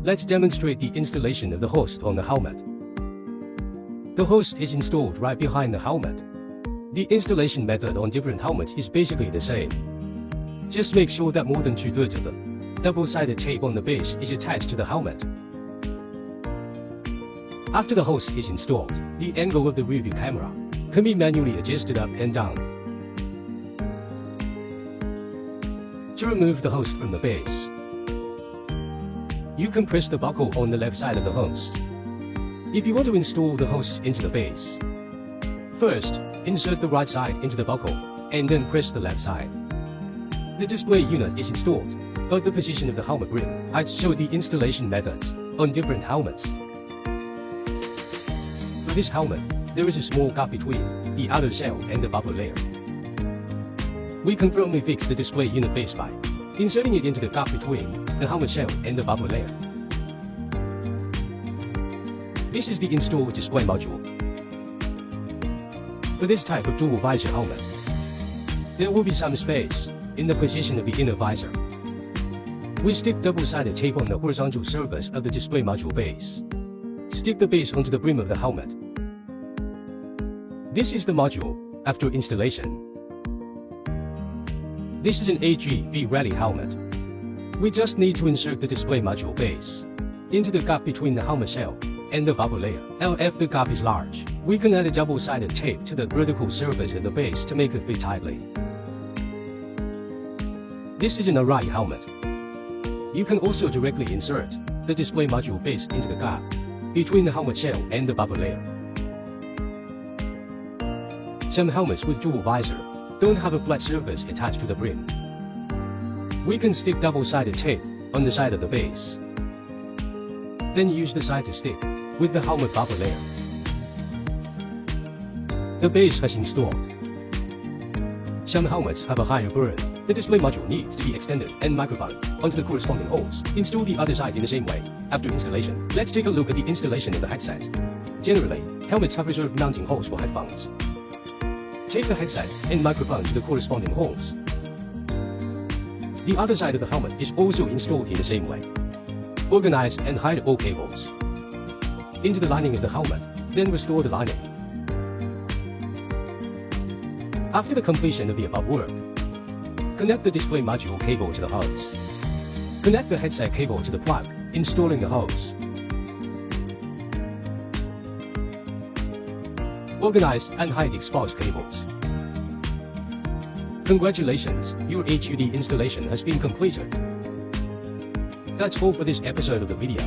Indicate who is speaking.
Speaker 1: Let's demonstrate the installation of the host on the helmet. The host is installed right behind the helmet. The installation method on different helmets is basically the same. Just make sure that more than 2/3 of the double-sided tape on the base is attached to the helmet. After the host is installed, the angle of the rearview camera can be manually adjusted up and down. To remove the host from the base, you can press the buckle on the left side of the host. If you want to install the host into the base, first, insert the right side into the buckle, and then press the left side. The display unit is installed, but the position of the helmet brim HUDs show the installation methods on different helmets. For this helmet, there is a small gap between the outer shell and the buffer layer. We can firmly fix the display unit base by inserting it into the gap between the helmet shell and the buffer layer. This is the installed display module. For this type of dual visor helmet, there will be some space in the position of the inner visor. We stick double-sided tape on the horizontal surface of the display module base. Stick the base onto the brim of the helmet. This is the module after installation. This is an AGV rally helmet. We just need to insert the display module base into the gap between the helmet shell and the buffer layer. If the gap is large, we can add a double-sided tape to the vertical surface of the base to make it fit tightly. This is an Array helmet. You can also directly insert the display module base into the gap between the helmet shell and the buffer layer. Some helmets with dual visor don't have a flat surface attached to the brim. We can stick double-sided tape on the side of the base. Then use the side to stick with the helmet buffer layer. The base has installed. Some helmets have a higher burn. The display module needs to be extended and microphone onto the corresponding holes. Install the other side in the same way. After installation, let's take a look at the installation of the headset. Generally, helmets have reserved mounting holes for headphones. Take the headset and microphone to the corresponding holes. The other side of the helmet is also installed in the same way. Organize and hide all cables into the lining of the helmet, then restore the lining. After the completion of the above work, connect the display module cable to the hose. Connect the headset cable to the plug, installing the hose. Organize and hide exposed cables. Congratulations, your HUD installation has been completed. That's all for this episode of the video.